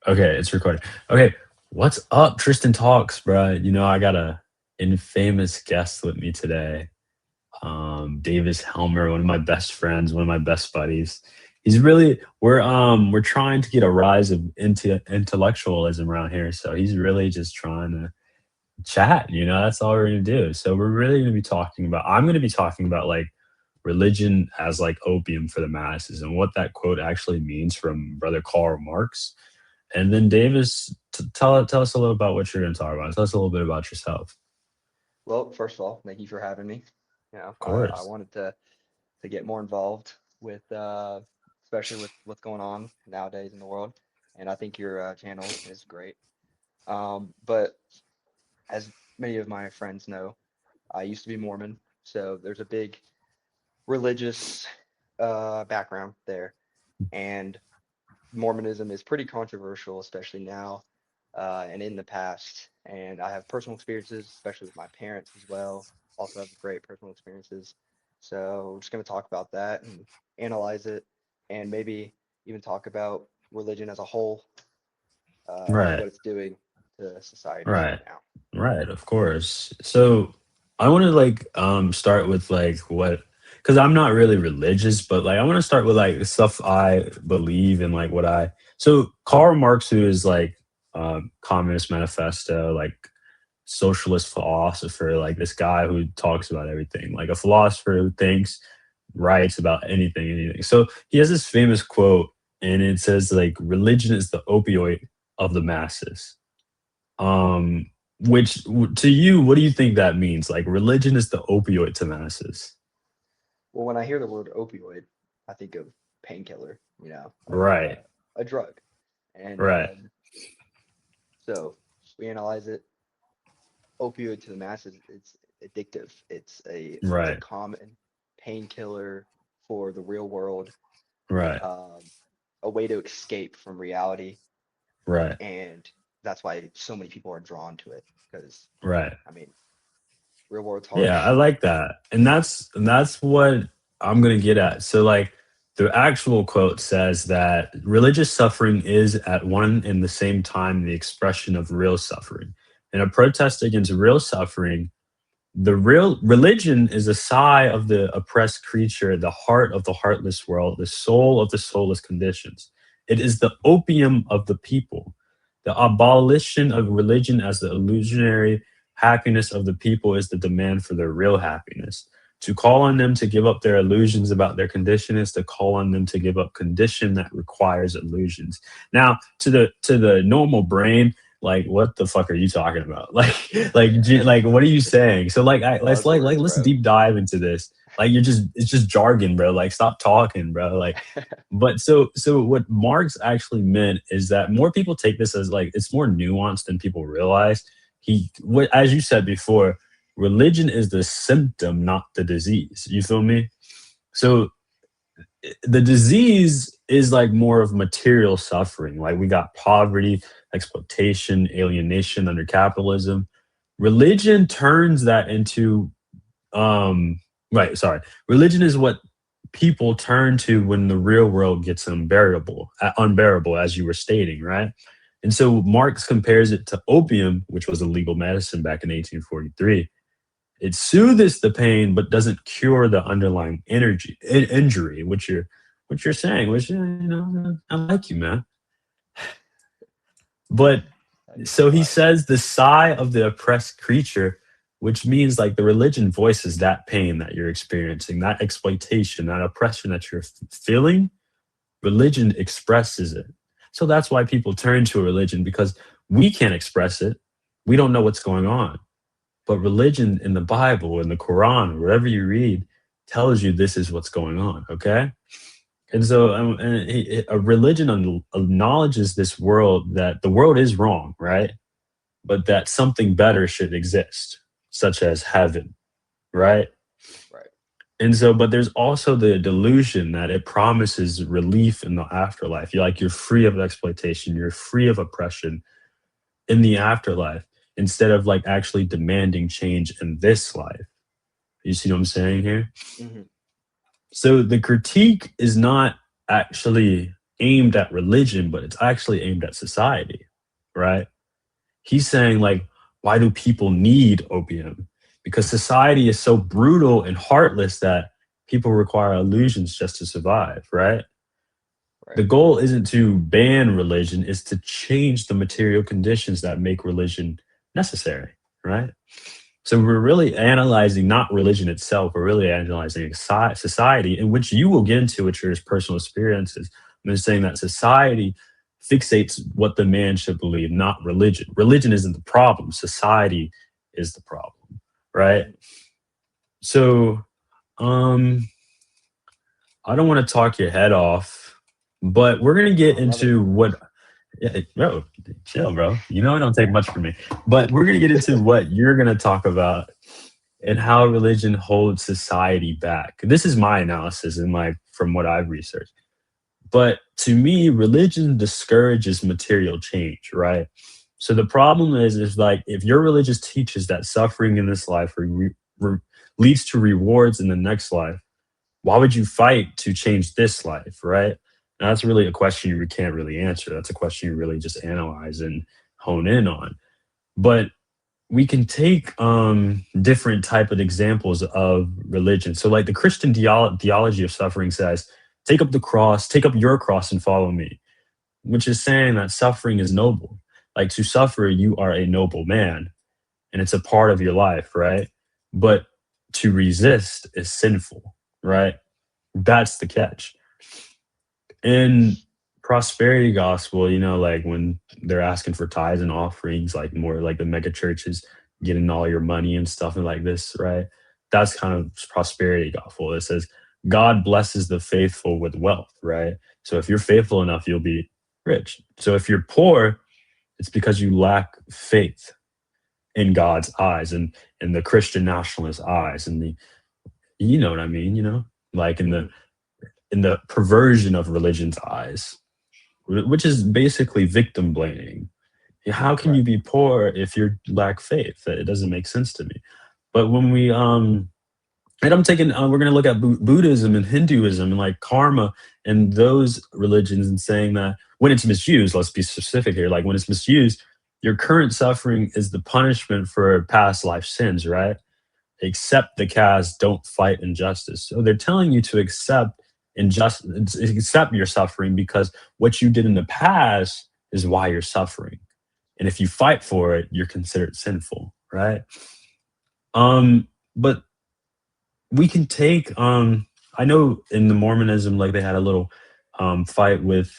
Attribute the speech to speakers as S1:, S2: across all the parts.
S1: Okay, it's recording. Okay, what's up, Tristan Talks, bro? I got a infamous guest with me today. Davis Helmer, one of my best friends, one of my best buddies. He's really we're trying to get a rise of into intellectualism around here. So he's really just trying to chat. That's all we're gonna do. So we're really gonna be talking about. I'm gonna be talking about like religion as like opium for the masses and what that quote actually means from Brother Karl Marx. And then Davis, tell us a little about what you're going to talk about. Tell us a little bit about yourself.
S2: Well, first of all, thank you for having me.
S1: Of
S2: I
S1: course.
S2: wanted to get more involved with, especially with what's going on nowadays in the world, and I think your channel is great. But as many of my friends know, I used to be Mormon, so there's a big religious background there, and Mormonism is pretty controversial, especially now and in the past. And I have personal experiences, especially with my parents as well. Also have great personal experiences. So we're just going to talk about that and analyze it, and maybe even talk about religion as a whole and
S1: Right.
S2: what it's doing to society
S1: Right.
S2: right now.
S1: Right. Of course. So I want to like start with like what because I'm not really religious, but like I want to start with like stuff I believe and like what I so Karl Marx, who is like Communist Manifesto, like socialist philosopher, like this guy who talks about everything, like a philosopher who thinks, writes about anything. So he has this famous quote, and it says like religion is the opioid of the masses. Um, to you, what do you think that means? Like religion is the opioid to masses.
S2: Well, when I hear the word opioid, I think of painkiller, like
S1: Right.
S2: a drug. And
S1: Right.
S2: so we analyze it. Opioid to the masses, it's addictive. It's a
S1: Right.
S2: common painkiller for the real world,
S1: Right.
S2: um, a way to escape from reality,
S1: Right.
S2: and that's why so many people are drawn to it. Because
S1: Right.
S2: I mean, real world's
S1: Yeah, I
S2: harsh.
S1: like that. And that's what I'm going to get at. So like the actual quote says that religious suffering is at one and the same time the expression of real suffering. In a protest against real suffering, the real religion is a sigh of the oppressed creature, the heart of the heartless world, the soul of the soulless conditions. It is the opium of the people. The abolition of religion as the illusionary happiness of the people is the demand for their real happiness. To call on them to give up their illusions about their condition is to call on them to give up condition that requires illusions. Now, to the normal brain, like what the fuck are you talking about? Like what are you saying? So let's
S2: Buzzwords,
S1: let's
S2: bro.
S1: deep dive into this. Like it's just jargon, bro. Like stop talking, bro. Like but so what Marx actually meant is that more people take this as like it's more nuanced than people realize. As you said before, religion is the symptom, not the disease. You feel me? So the disease is like more of material suffering. Like we got poverty, exploitation, alienation under capitalism. Religion turns that into right, sorry. Religion is what people turn to when the real world gets unbearable, as you were stating, right? And so Marx compares it to opium, which was a legal medicine back in 1843. It soothes the pain, but doesn't cure the underlying injury, which you're saying, which I like you, man. But
S2: Thank you
S1: so
S2: so
S1: he
S2: much.
S1: says the sigh of the oppressed creature, which means like the religion voices that pain that you're experiencing, that exploitation, that oppression that you're feeling. Religion expresses it. So that's why people turn to a religion because we can't express it. We don't know what's going on. But religion in the Bible, in the Quran, wherever you read, tells you this is what's going on. Okay. And so a religion acknowledges this world that the world is wrong, right? But that something better should exist, such as heaven, right?
S2: Right.
S1: And so, but there's also the delusion that it promises relief in the afterlife. You're free of exploitation, you're free of oppression in the afterlife, instead of like actually demanding change in this life. You see what I'm saying here?
S2: Hmm.
S1: So the critique is not actually. aimed at religion, but it's actually aimed at society, right? He's saying, like, why do people need opium? Because society is so brutal and heartless that people require illusions just to survive, right? The
S2: Right.
S1: goal isn't to ban religion, is to change the material conditions that make religion necessary, right? So we're really analyzing not religion itself, we're really analyzing society, in which you will get into with your personal experiences. I'm just saying that society fixates what the man should believe, not religion. Religion isn't the problem, society is the problem, right?
S2: Mm.
S1: So um I don't want to talk your head off, but we're gonna get
S2: I love it.
S1: into what. Yeah, bro, chill, bro. You know it don't take much from me. But we're gonna get into what you're gonna talk about and how religion holds society back. This is my analysis and my from what I've researched. But to me, religion discourages material change, right? So the problem is like if your religious teaches that suffering in this life re- leads to rewards in the next life, why would you fight to change this life, right? And that's really a question you can't really answer. That's a question you really just analyze and hone in on. But we can take different type of examples of religion. So like the Christian theology of suffering says, take up the cross, take up your cross and follow me, which is saying that suffering is noble. Like to suffer, you are a noble man and it's a part of your life, right? But to resist is sinful, right? That's the catch. In prosperity gospel, like when they're asking for tithes and offerings, like more like the mega churches getting all your money and stuff and like this, right? That's kind of prosperity gospel. It says God blesses the faithful with wealth, right? So if you're faithful enough, you'll be rich. So if you're poor, it's because you lack faith in God's eyes and in the Christian nationalist eyes and the you know what I mean, like in the
S2: Mhm.
S1: perversion of religion's eyes, which is basically victim blaming. How can
S2: Right.
S1: you be poor if you lack faith? It doesn't make sense to me. But when we and I'm taking we're going to look at Buddhism and Hinduism and like karma and those religions and saying that when it's misused, let's be specific here, like when it's misused, your current suffering is the punishment for past life sins, right? Accept the cast, don't fight injustice. So they're telling you to accept injustice, accept your suffering because what you did in the past is why you're suffering. And if you fight for it, you're considered sinful, right? But we can take I know in the Mormonism, like they had a little fight with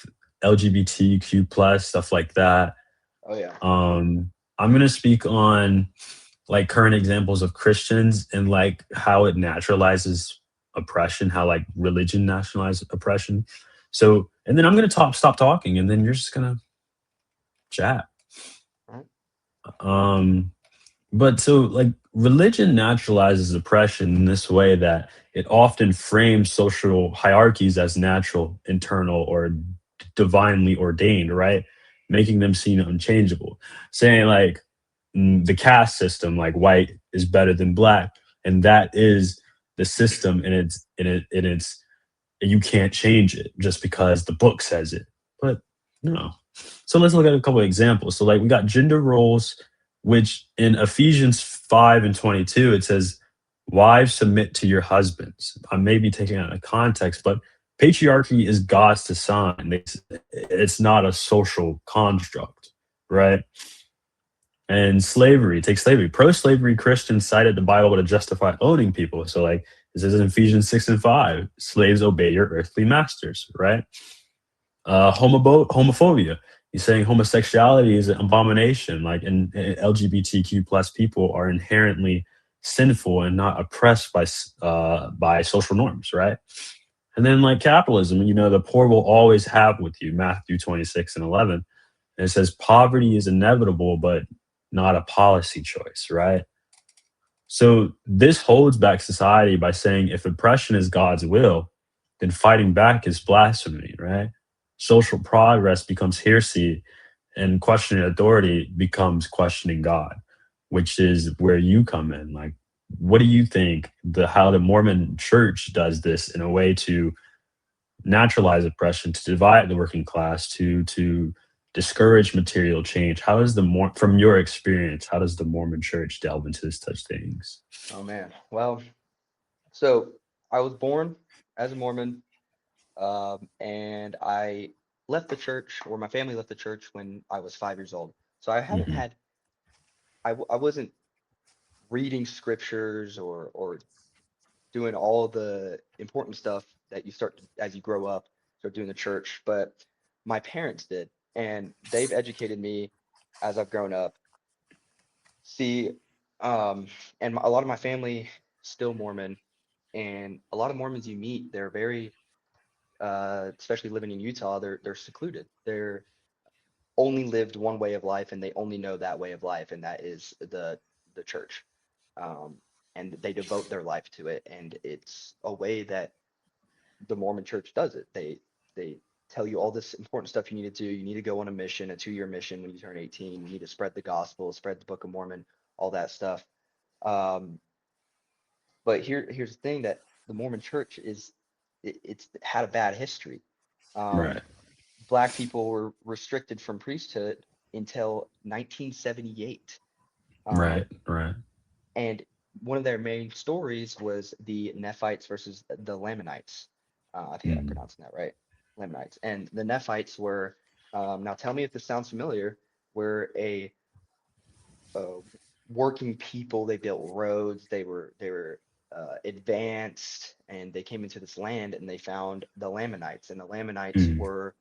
S1: LGBTQ plus stuff like that.
S2: Oh yeah.
S1: I'm gonna speak on like current examples of Christians and like how it naturalizes oppression, how like religion nationalizes oppression. So, and then I'm gonna stop talking, and then you're just gonna chat.
S2: Right.
S1: Um, but so like religion naturalizes oppression in this way that it often frames social hierarchies as natural, internal, or divinely ordained, right? Making them seem unchangeable. Saying like the caste system, like white is better than black, and that is the system, and it's you can't change it just because the book says it. But no. So let's look at a couple of examples. So like we got gender roles, which in Ephesians 5:22 it says, "Wives submit to your husbands." I may be taking it out of context, but patriarchy is God's design. It's not a social construct, right? And slavery, take slavery. Pro-slavery Christians cited the Bible to justify owning people. So, like this is in Ephesians 6:5. Slaves obey your earthly masters, right? Homophobia. He's saying homosexuality is an abomination. Like, and LGBTQ plus people are inherently sinful and not oppressed by social norms, right? And then like capitalism, the poor will always have with you. Matthew 26:11. And it says poverty is inevitable, but not a policy choice, right? So this holds back society by saying if oppression is God's will, then fighting back is blasphemy, right? Social progress becomes heresy and questioning authority becomes questioning God, which is where you come in. Like, what do you think how the Mormon church does this in a way to naturalize oppression, to divide the working class, to discourage material change. How is the more from your experience? How does the Mormon Church delve into this such things?
S2: Oh man. Well, so I was born as a Mormon, and I left the church, or my family left the church when I was 5 years old. So I haven't
S1: Hmm.
S2: had, I wasn't reading scriptures or doing all the important stuff that you start to, as you grow up, start doing the church. But my parents did, and they've educated me as I've grown up. See, um, and a lot of my family still Mormon, and a lot of Mormons you meet, they're very, especially living in Utah, they're secluded. They're only lived one way of life, and they only know that way of life, and that is the church. Um, and they devote their life to it, and it's a way that the Mormon church does it. They tell you all this important stuff you need to do. You need to go on a mission, a 2-year mission when you turn 18. You need to spread the gospel, spread the Book of Mormon, all that stuff. Um, but here's the thing that the Mormon church is it's had a bad history. Um,
S1: Right,
S2: Black people were restricted from priesthood until 1978.
S1: right,
S2: Um,
S1: right.
S2: and one of their main stories was the Nephites versus the Lamanites. I think I'm
S1: Mm,
S2: pronouncing that right. Lamanites. And the Nephites were, now tell me if this sounds familiar, were a working people. They built roads. They were advanced, and they came into this land and they found the Lamanites, and the Lamanites
S1: mm,
S2: were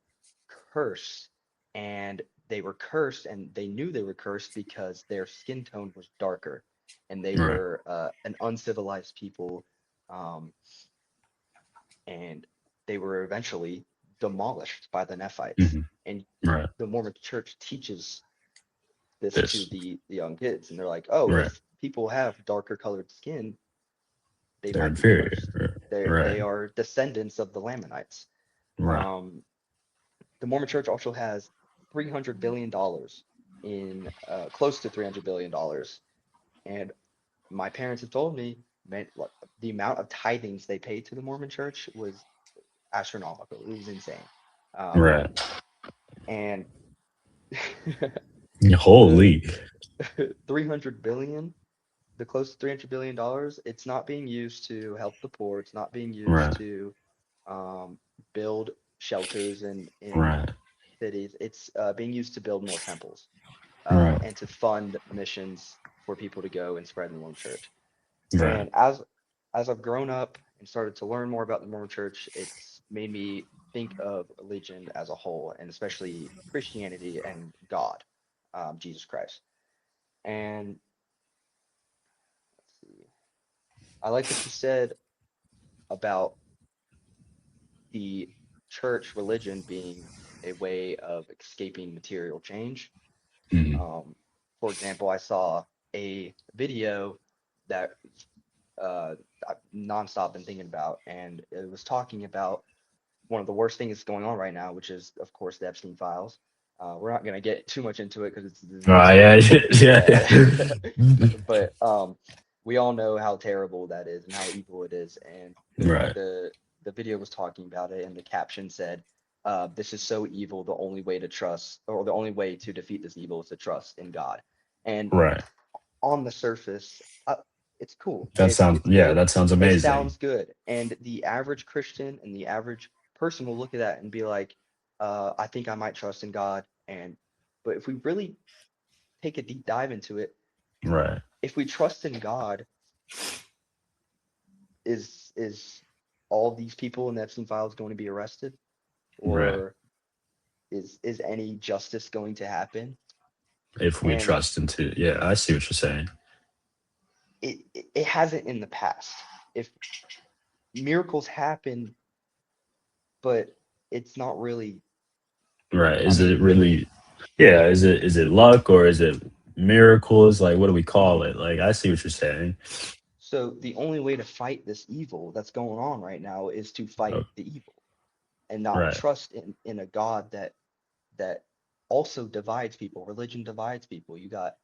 S2: cursed, and they were cursed, and they knew they were cursed because their skin tone was darker, and they
S1: right.
S2: were an uncivilized people, um, and they were eventually demolished by the Nephites.
S1: Hmm.
S2: And
S1: Right.
S2: the Mormon Church teaches this to
S1: This.
S2: the young kids, and they're like, oh,
S1: Right.
S2: if people have darker colored skin, they
S1: They're
S2: might be cursed.
S1: inferior.
S2: They
S1: Right.
S2: are descendants of the Lamanites.
S1: Right.
S2: Um, the Mormon Church also has $300 billion in close to $300 billion, and my parents have told me, man, like, the amount of tithings they paid to the Mormon Church was astronomical. It was insane. Um,
S1: Right.
S2: and the
S1: Holy.
S2: 300 billion, the close to $300 billion, it's not being used to help the poor. It's not being used
S1: Right.
S2: to um, build shelters in
S1: Right.
S2: cities. It's being used to build more temples,
S1: Right.
S2: and to fund missions for people to go and spread the Mormon Church.
S1: Right.
S2: And as I've grown up and started to learn more about the Mormon Church, it's made me think of religion as a whole, and especially Christianity and God, Jesus Christ. And let's see, I like what you said about the church religion being a way of escaping material change.
S1: Mhm.
S2: Um, for example, I saw a video that I've nonstop been thinking about, and it was talking about one of the worst things going on right now, which is, of course, the Epstein files. We're not going to get too much into it because it's
S1: Yeah, yeah,
S2: yeah,
S1: yeah.
S2: but we all know how terrible that is and how evil it is. And
S1: Right.
S2: the video was talking about it, and the caption said, "This is so evil. The only way to trust, or the only way to defeat this evil, is to trust in God." And
S1: Right.
S2: on the surface, it's cool.
S1: That sounds,
S2: It's
S1: yeah,
S2: good.
S1: that sounds
S2: It
S1: amazing.
S2: sounds good. And the average Christian and the average person will look at that and be like, I think I might trust in God. And but if we really take a deep dive into it,
S1: Right.
S2: if we trust in God, is all these people in the Epstein files going to be arrested?
S1: Right.
S2: Or is any justice going to happen?
S1: If we
S2: And
S1: trust into, yeah, I see what you're saying.
S2: it hasn't in the past. If miracles happen, but it's not really,
S1: Right.
S2: I
S1: Is it
S2: mean,
S1: really, yeah, is it luck or is it miracles? Like, what do we call it? Like, I see what you're saying.
S2: so the only way to fight this evil that's going on right now is to fight
S1: Oh,
S2: the evil, and not
S1: right.
S2: trust in a God that also divides people. Religion divides people. You got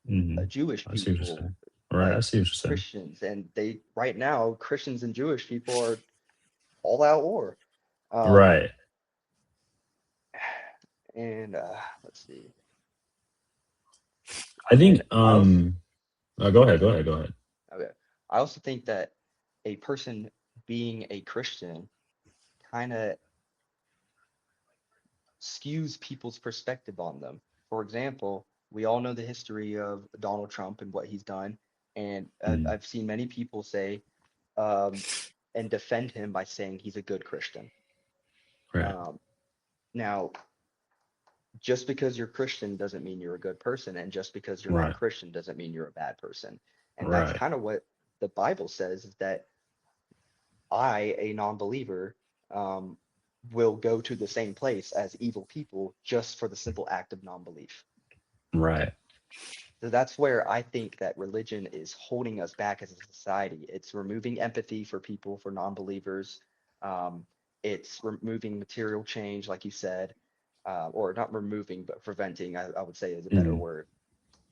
S1: Hmm.
S2: Jewish
S1: I see what you're
S2: people,
S1: saying. Right. I
S2: like
S1: see what you're saying.
S2: Christians, and they right now Christians and Jewish people are all out war. Um,
S1: Right.
S2: and let's see.
S1: I think
S2: And I also,
S1: go
S2: go
S1: ahead, go
S2: ahead.
S1: ahead, go ahead.
S2: Okay. I also think that a person being a Christian kind of skews people's perspective on them. For example, we all know the history of Donald Trump and what he's done, and
S1: Mm,
S2: I've seen many people say um, and defend him by saying he's a good Christian.
S1: right.
S2: Um, now, just because you're Christian doesn't mean you're a good person, and just because you're not
S1: Right.
S2: Christian doesn't mean you're a bad person. And that's
S1: Right.
S2: kind of what the Bible says is that I, a non-believer, um, will go to the same place as evil people just for the simple act of non-belief.
S1: Right.
S2: So that's where I think that religion is holding us back as a society. It's removing empathy for people, for non-believers. Um, it's removing material change, like you said, or not removing, but preventing, I would say is a better
S1: Mm,
S2: word.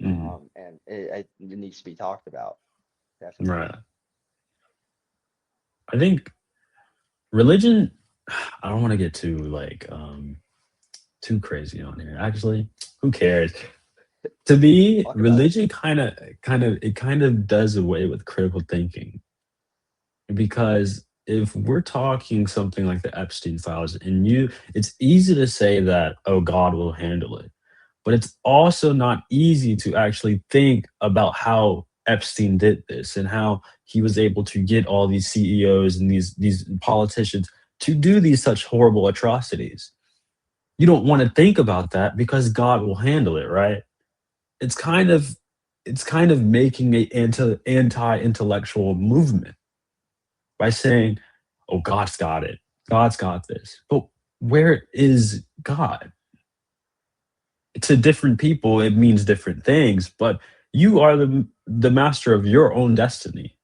S1: mm,
S2: And it needs to be talked about, definitely.
S1: right. I think religion, I don't want to get too like too crazy on here. Actually, who cares? To me,
S2: Talk about it.
S1: religion kind of does away with critical thinking, because if we're talking something like the Epstein files, and it's easy to say that, oh, God will handle it, but it's also not easy to actually think about how Epstein did this and how he was able to get all these CEOs and these politicians to do these such horrible atrocities. You don't want to think about that because God will handle it, right? It's kind of it's kind of making a anti-intellectual movement by saying, "Oh, God's got it. God's got this." But where is God? To different people, it means different things. But you are the master of your own destiny,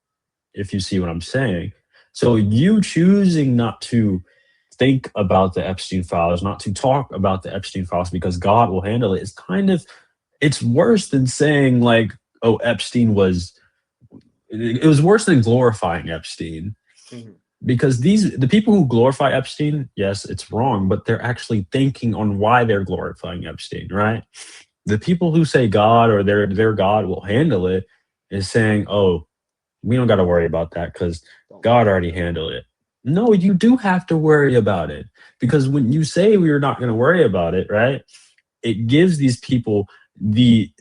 S1: if you see what I'm saying. So you choosing not to think about the Epstein files, not to talk about the Epstein files because God will handle it, is kind of it's worse than saying like, "Oh, Epstein was." It was worse than glorifying Epstein,
S2: Mhm.
S1: because the people who glorify Epstein, yes, it's wrong, but they're actually thinking on why they're glorifying Epstein, right? The people who say God or their God will handle it is saying, "Oh, we don't got to worry about that because
S2: Don't
S1: God
S2: worry
S1: already
S2: about it.
S1: handled it." No, you do have to worry about it, because when you say we're not going to worry about it, right? It gives these people the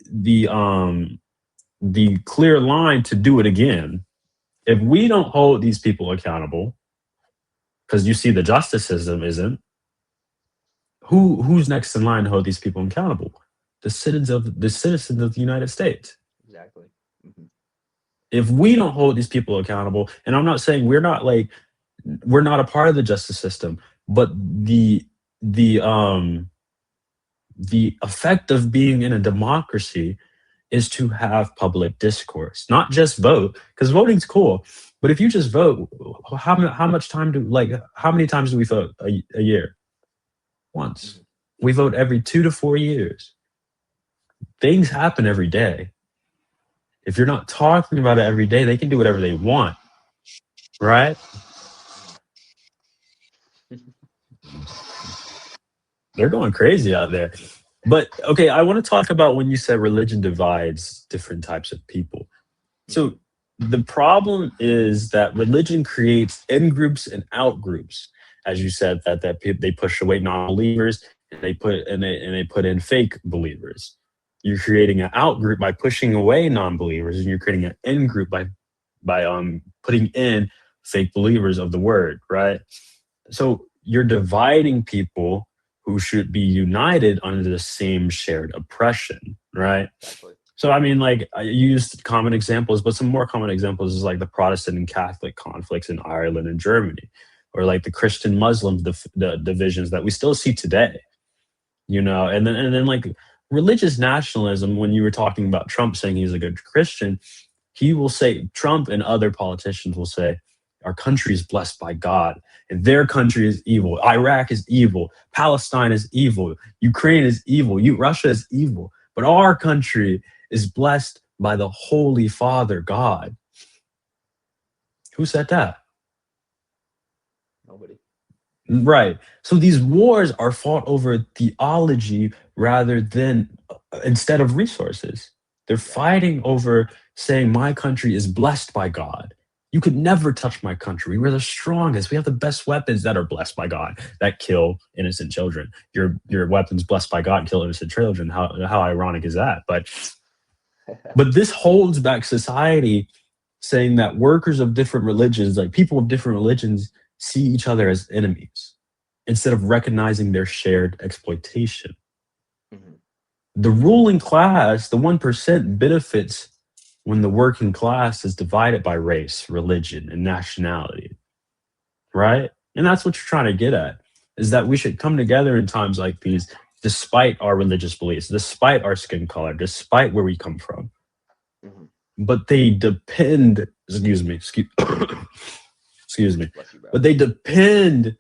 S1: clear line to do it again. If we don't hold these people accountable, because you see the justice system isn't, who's next in line to hold these people accountable? The citizens of the United States.
S2: Exactly. Hmm.
S1: If we don't hold these people accountable, and I'm not saying we're not a part of the justice system, but the um the effect of being in a democracy is to have public discourse, not just vote, because voting's cool. But if you just vote, how much time how many times do we vote a year? Once.
S2: Hmm.
S1: We vote every 2 to 4 years. Things happen every day. If you're not talking about it every day, they can do whatever they want, right?
S2: Hmm.
S1: They're going crazy out there. But okay, I want to talk about when you said religion divides different types of people.
S2: Hmm.
S1: So the problem is that religion creates in groups and out groups. As you said, they push away non-believers and they put in fake believers. You're creating an out group by pushing away non-believers, and you're creating an in group by putting in fake believers of the word, right? So you're dividing people who should be united under the same shared oppression, right?
S2: Exactly.
S1: So I mean, like, I used common examples, but some more common examples is like the Protestant and Catholic conflicts in Ireland and Germany, or like the Christian Muslim the divisions that we still see today. And then like religious nationalism. When you were talking about Trump saying he's a good Christian, he will say, Trump and other politicians will say, our country is blessed by God and their country is evil. Iraq is evil. Palestine is evil. Ukraine is evil. Russia is evil. But our country is blessed by the Holy Father God. Who said that?
S2: Nobody.
S1: Right. So these wars are fought over theology rather than instead of resources. They're
S2: Right.
S1: fighting over saying my country is blessed by God. You could never touch my country. We're the strongest. We have the best weapons that are blessed by God that kill innocent children. Your weapons blessed by God kill innocent children. How ironic is that? But this holds back society, saying that workers of different religions, like people of different religions, see each other as enemies instead of recognizing their shared exploitation.
S2: Hmm.
S1: The ruling class, the 1%, benefits when the working class is divided by race, religion, and nationality, right? And that's what you're trying to get at, is that we should come together in times like these, despite our religious beliefs, despite our skin color, despite where we come from.
S2: Hmm.
S1: But they depend, excuse me,
S2: Bless you, bro.
S1: but they depend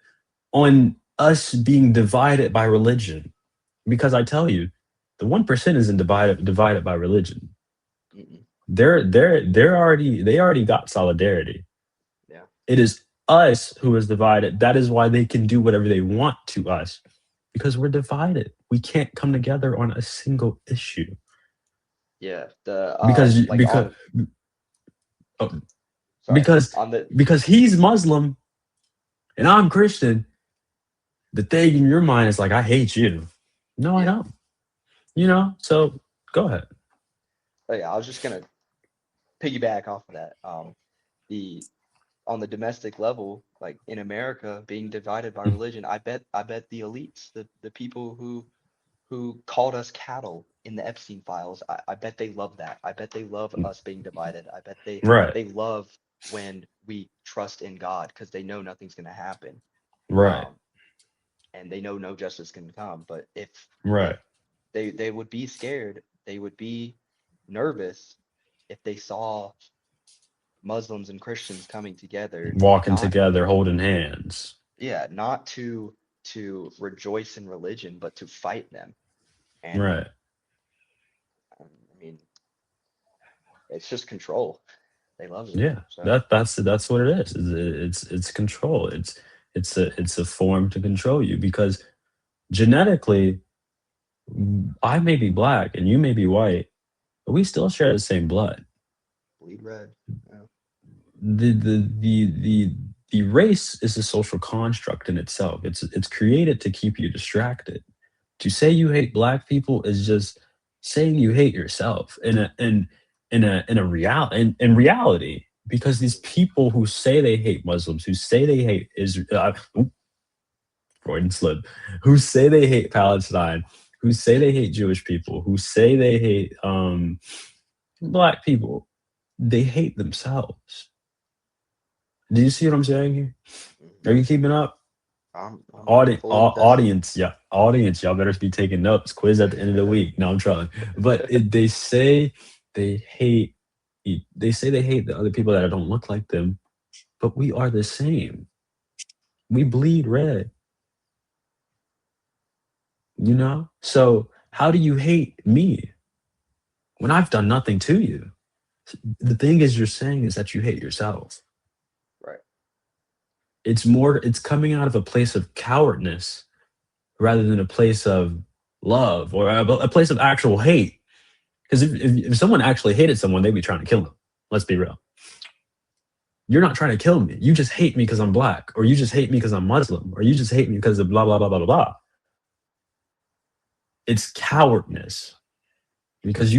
S1: on us being divided by religion. Because I tell you, the 1% isn't divided by religion.
S2: Mm-mm.
S1: They already got solidarity.
S2: Yeah.
S1: It is us who is divided. That is why they can do whatever they want to us, because we're divided. We can't come together on a single issue
S2: Yeah. The
S1: because
S2: like on
S1: oh,
S2: sorry
S1: because
S2: on the
S1: because he's Muslim and I'm Christian. The thing in your mind is like, I hate you. No, I
S2: yeah.
S1: don't. So go ahead.
S2: Oh, yeah. I was just gonna piggyback off of that. The on the domestic level, like in America, being divided by religion, I bet the elites, the people who called us cattle in the Epstein files, I bet they love that. I bet they love us being divided. I bet
S1: Right,
S2: they love when we trust in God because they know nothing's gonna happen.
S1: right,
S2: Um, and they know no justice can come. But if
S1: right.
S2: they would be scared, they would be nervous if they saw Muslims and Christians coming together,
S1: Walking
S2: not
S1: together, holding hands.
S2: yeah, not to rejoice in religion, but to fight them. And
S1: Right.
S2: I mean, it's just control. They love it.
S1: Yeah.
S2: So
S1: That's what it is. It's control. It's a form to control you because genetically, I may be black and you may be white, but we still share the same blood.
S2: bleed red. Yeah.
S1: The race is a social construct in itself. It's created to keep you distracted. To say you hate black people is just saying you hate yourself in reality, because these people who say they hate Muslims, who say they hate Israel, Freudian slip, who say they hate Palestine, who say they hate Jewish people, who say they hate black people, they hate themselves. Do you see what I'm saying here? Are
S2: Hmm.
S1: you keeping up?
S2: I'm fully invested.
S1: Audience, yeah, audience, y'all better be taking notes. Quiz at the end of the week. No, I'm trying, but they say they hate. They say they hate the other people that don't look like them, but we are the same. We bleed red, So how do you hate me when I've done nothing to you? The thing is, you're saying is that you hate yourself.
S2: Right.
S1: It's coming out of a place of cowardness rather than a place of love or a place of actual hate. Because if someone actually hated someone, they'd be trying to kill them. Let's be real. You're not trying to kill me. You just hate me because I'm black, or you just hate me because I'm Muslim, or you just hate me because of blah, blah, blah, blah, blah, blah. It's cowardness because
S2: That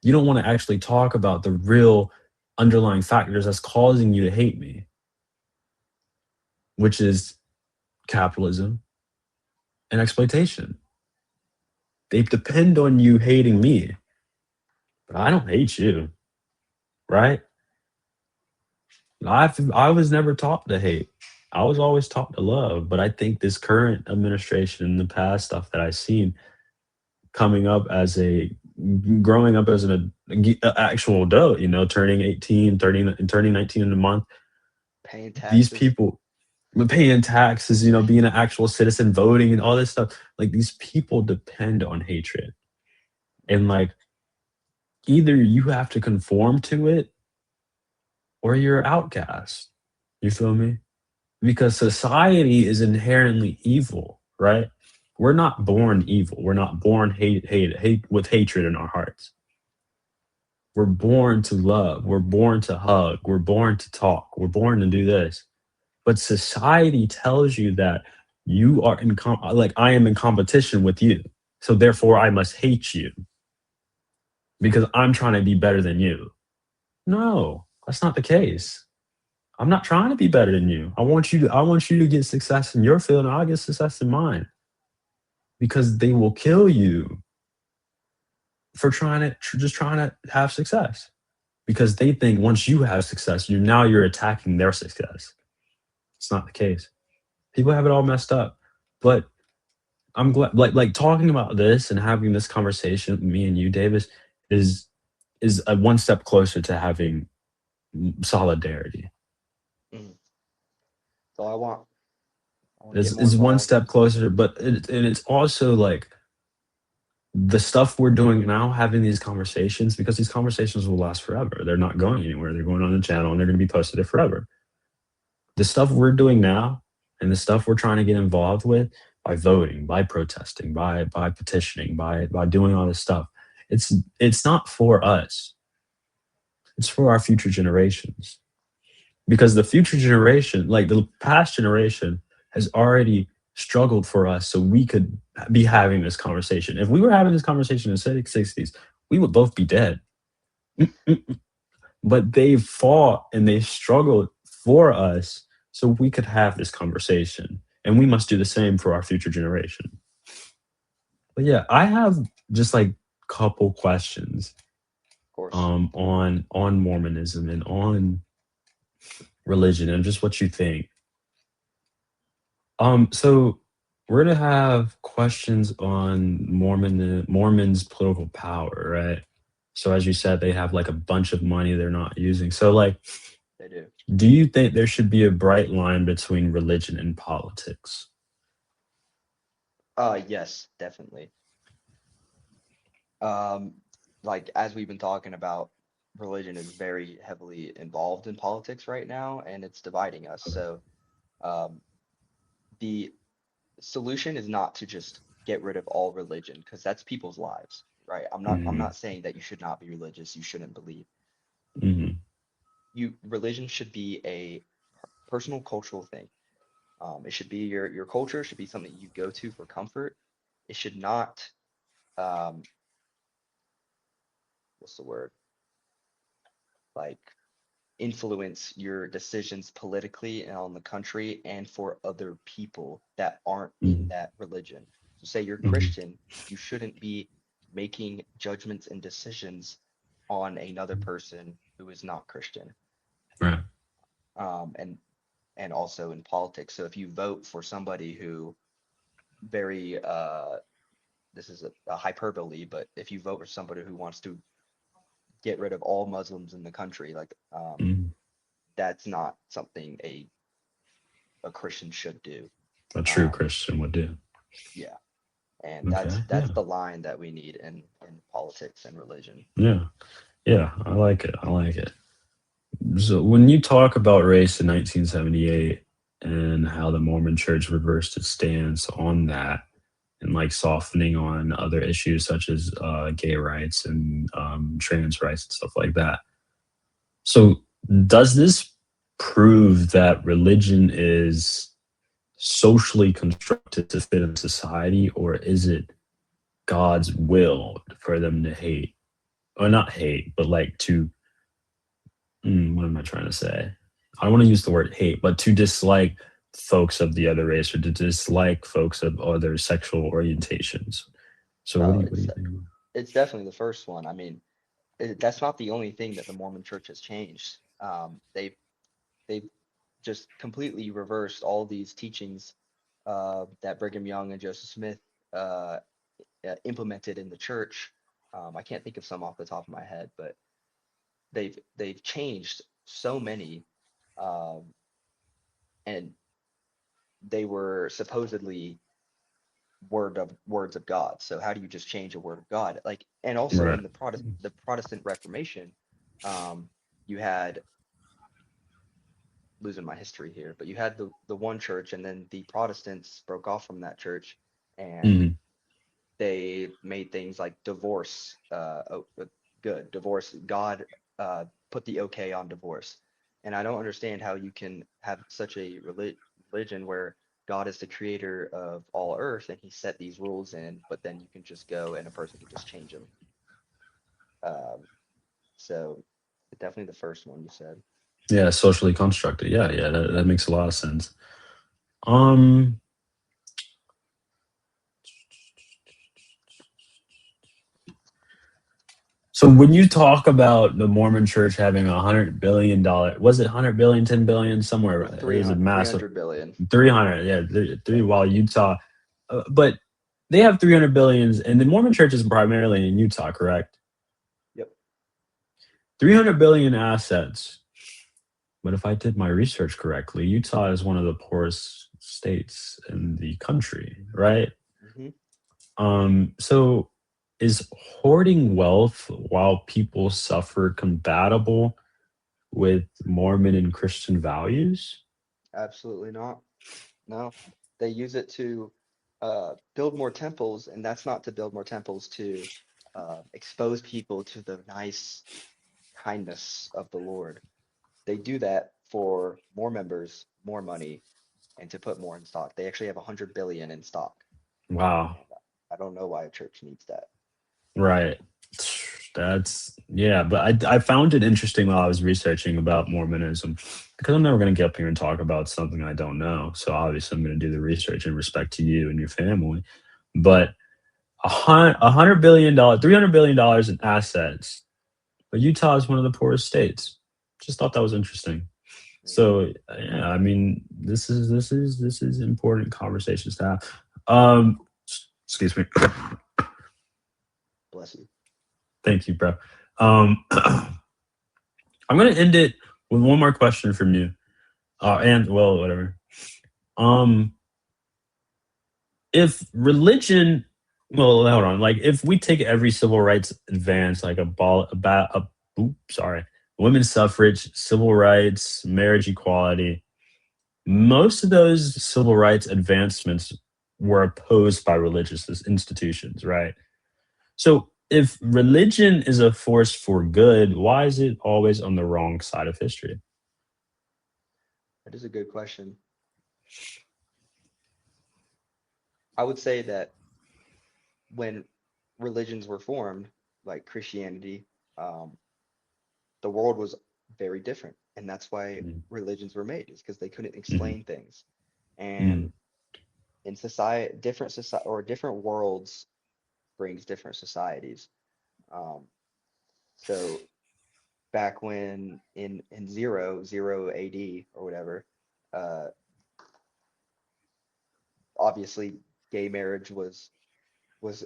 S1: you don't want to actually talk about the real underlying factors that's causing you to hate me, which is capitalism and exploitation. They depend on you hating me, but I don't hate you, right? I was never taught to hate. I was always taught to love. But I think this current administration and the past stuff that I've seen coming up as a growing up as an actual adult, turning 18, turning 19 in a month,
S2: paying
S1: these
S2: taxes.
S1: people paying taxes, being an actual citizen, voting and all this stuff, like these people depend on hatred. And like either you have to conform to it or you're an outcast. You feel me? because society is inherently evil, right? We're not born evil. We're not born hate with hatred in our hearts. We're born to love. We're born to hug. We're born to talk. We're born to do this. But society tells you that you are like I am in competition with you. So therefore I must hate you because I'm trying to be better than you. No, that's not the case. I'm not trying to be better than you. I want you to get success in your field and I'll get success in mine because they will kill you for just trying to have success because they think once you have success, you're attacking their success. It's not the case. People have it all messed up. But I'm glad like talking about this and having this conversation with me and you, Davis, is is a one step closer to having solidarity.
S2: Mhm. So I want. I want to get
S1: Is
S2: more
S1: is one
S2: involved.
S1: step closer, but and it's also like the stuff we're doing now, having these conversations, because these conversations will last forever. They're not going anywhere. They're going on the channel and they're going to be posted there forever. The stuff we're doing now and the stuff we're trying to get involved with by voting, by protesting, by petitioning, by doing all this stuff, it's not for us. It's for our future generations. Because the future generation, like the past generation, has already struggled for us so we could be having this conversation. If we were having this conversation in the 60s, we would both be dead. But they fought and they struggled for us so we could have this conversation. And we must do the same for our future generation. But yeah, I have just like couple questions
S2: Of course.
S1: on Mormonism and on religion and just what you think. So we're gonna have questions on Mormons' political power, right? So as you said, they have like a bunch of money they're not using. So like,
S2: They do.
S1: do you think there should be a bright line between religion and politics?
S2: Yes, definitely. Um, like as we've been talking about, religion is very heavily involved in politics right now, and it's dividing us. So, um, the solution is not to just get rid of all religion, because that's people's lives, right? I'm
S1: Hmm.
S2: not saying that you should not be religious, you shouldn't believe.
S1: Hmm.
S2: Religion should be a personal cultural thing. It should be your culture should be something you go to for comfort. It should not, um, what's the word? Like influence your decisions politically and on the country and for other people that aren't in
S1: Hmm.
S2: that religion. So say you're
S1: Hmm.
S2: Christian, you shouldn't be making judgments and decisions on another person who is not Christian.
S1: Right.
S2: And also in politics. So if you vote for somebody who very this is a hyperbole, but if you vote for somebody who wants to get rid of all Muslims in the country, like
S1: Hmm.
S2: that's not something a Christian should do.
S1: A true
S2: Um,
S1: Christian would do.
S2: yeah, and
S1: Okay.
S2: that's
S1: Yeah.
S2: the line that we need in politics and religion.
S1: Yeah. Yeah. I like it. I like it. So when you talk about race in 1978 and how the Mormon Church reversed its stance on that and like softening on other issues such as gay rights and trans rights and stuff like that. So does this prove that religion is socially constructed to fit in society, or is it God's will for them to hate, or not hate, but like to what am I trying to say? I don't want to use the word hate, but to dislike folks of the other race or to dislike folks of other sexual orientations. So
S2: Oh,
S1: what do you think?
S2: it's definitely the first one. I mean, that's not the only thing that the Mormon Church has changed. They've just completely reversed all these teachings that Brigham Young and Joseph Smith uh, implemented in the church. I can't think of some off the top of my head, but they've changed so many, um, and they were supposedly words of God. So how do you just change a word of God? Like, and also
S1: Right.
S2: in the Protestant Reformation, um, you had, losing my history here, but you had the one church, and then the Protestants broke off from that church, and
S1: Hmm.
S2: they made things like divorce good. Divorce, God put the okay on divorce. And I don't understand how you can have such a religion where God is the creator of all earth and he set these rules in, but then you can just go and a person can just change them. Um, so definitely the first one you said.
S1: Yeah, socially constructed. Yeah, yeah, that makes a lot of sense. Um, so when you talk about the Mormon Church having $100 billion, was it 100 billion, 10 billion, somewhere? It was a
S2: 300,
S1: massive
S2: 300 billion.
S1: 300. Yeah, three.
S2: Yep.
S1: While Utah, but they have 300 billions, and the Mormon Church is primarily in Utah, correct?
S2: Yep.
S1: 300 billion assets. But if I did my research correctly, Utah is one of the poorest states in the country, right?
S2: Hmm.
S1: So is hoarding wealth while people suffer compatible with Mormon and Christian values?
S2: Absolutely not. No, they use it to build more temples, and that's not to build more temples to expose people to the nice kindness of the Lord. They do that for more members, more money, and to put more in stock. They actually have 100 billion in stock,
S1: Wow.
S2: and I don't know why a church needs that.
S1: Right. That's yeah, but I found it interesting while I was researching about Mormonism because I'm never going to get up here and talk about something I don't know. So obviously I'm going to do the research in respect to you and your family. But $100 billion, $300 billion in assets, but Utah is one of the poorest states. Just thought that was interesting.
S2: Hmm.
S1: So yeah, I mean, this is important conversations to have. Um, excuse me.
S2: Bless you.
S1: Thank you, bro. I'm gonna end it with one more question from you. And well, whatever. Um, if religion, well, hold on. Like, if we take every civil rights advance, like sorry, women's suffrage, civil rights, marriage equality, most of those civil rights advancements were opposed by religious institutions, right? So, if religion is a force for good, why is it always on the wrong side of history?
S2: That is a good question. I would say that when religions were formed, like Christianity, um, the world was very different, and that's why
S1: Mhm,
S2: religions were made, is because they couldn't
S1: mhm,
S2: explain things. And
S1: mhm,
S2: in society, different society or different worlds brings different societies. Um, so back when in zero AD or whatever, uh, obviously gay marriage was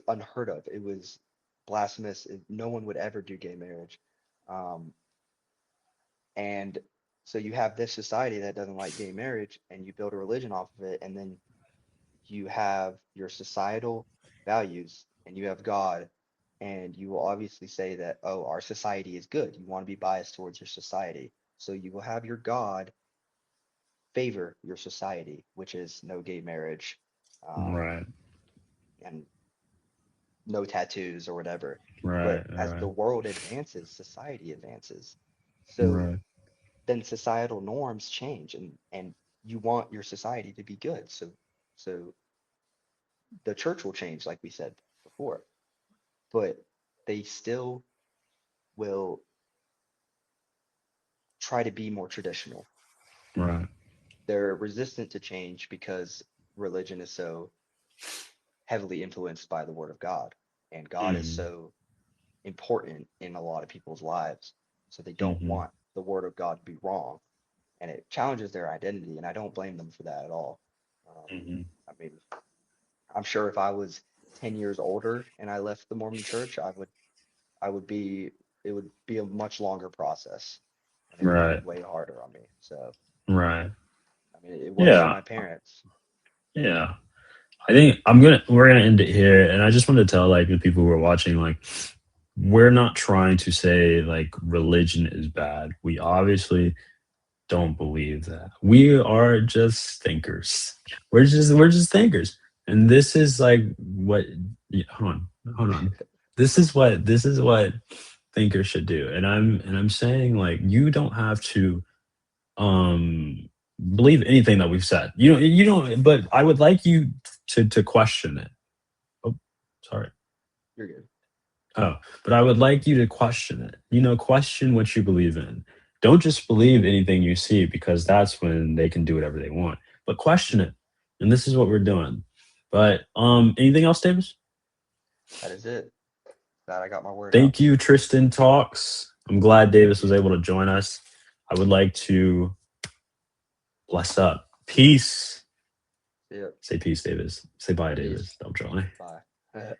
S2: unheard of. It was blasphemous. No one would ever do gay marriage. Um, and so you have this society that doesn't like gay marriage, and you build a religion off of it, and then you have your societal values and you have God, and you will obviously say that, oh, our society is good. You want to be biased towards your society. So you will have your God favor your society, which is no gay marriage, um,
S1: right,
S2: and no tattoos or whatever.
S1: right,
S2: But as the
S1: right,
S2: world advances, society advances. So
S1: right,
S2: then societal norms change, and you want your society to be good. So the church will change, like we said before, but they still will try to be more traditional.
S1: right.
S2: They're resistant to change because religion is so heavily influenced by the word of God, and God is
S1: Mhm,
S2: so important in a lot of people's lives. So they don't
S1: mhm,
S2: want the word of God to be wrong, and it challenges their identity, and I don't blame them for that at all. Um,
S1: mhm.
S2: I mean, I'm sure if I was 10 years older and I left the Mormon church, I would be, it would be a much longer process and it would be
S1: Right,
S2: way harder on me. So,
S1: right.
S2: I mean, it was for
S1: Yeah,
S2: my parents.
S1: yeah. I think we're gonna end it here, and I just want to tell like the people who are watching, like, we're not trying to say like religion is bad. We obviously don't believe that. We are just thinkers. We're just thinkers. And this is like what yeah, hold on. This is what thinkers should do. And I'm saying like you don't have to um believe anything that we've said. You don't but I would like you to question it. Oh, sorry.
S2: You're good.
S1: Oh, but I would like you to question it. Question what you believe in. Don't just believe anything you see because that's when they can do whatever they want. But question it. And this is what we're doing. But anything else, Davis?
S2: That is it. Glad I got my word out.
S1: Thank you, Tristan Talks. I'm glad
S2: Thank
S1: Davis was
S2: you.
S1: able to join us. I would like to bless up. Peace.
S2: See ya.
S1: Say peace, Davis. Say bye,
S2: Peace.
S1: Davis. Don't join.
S2: Bye.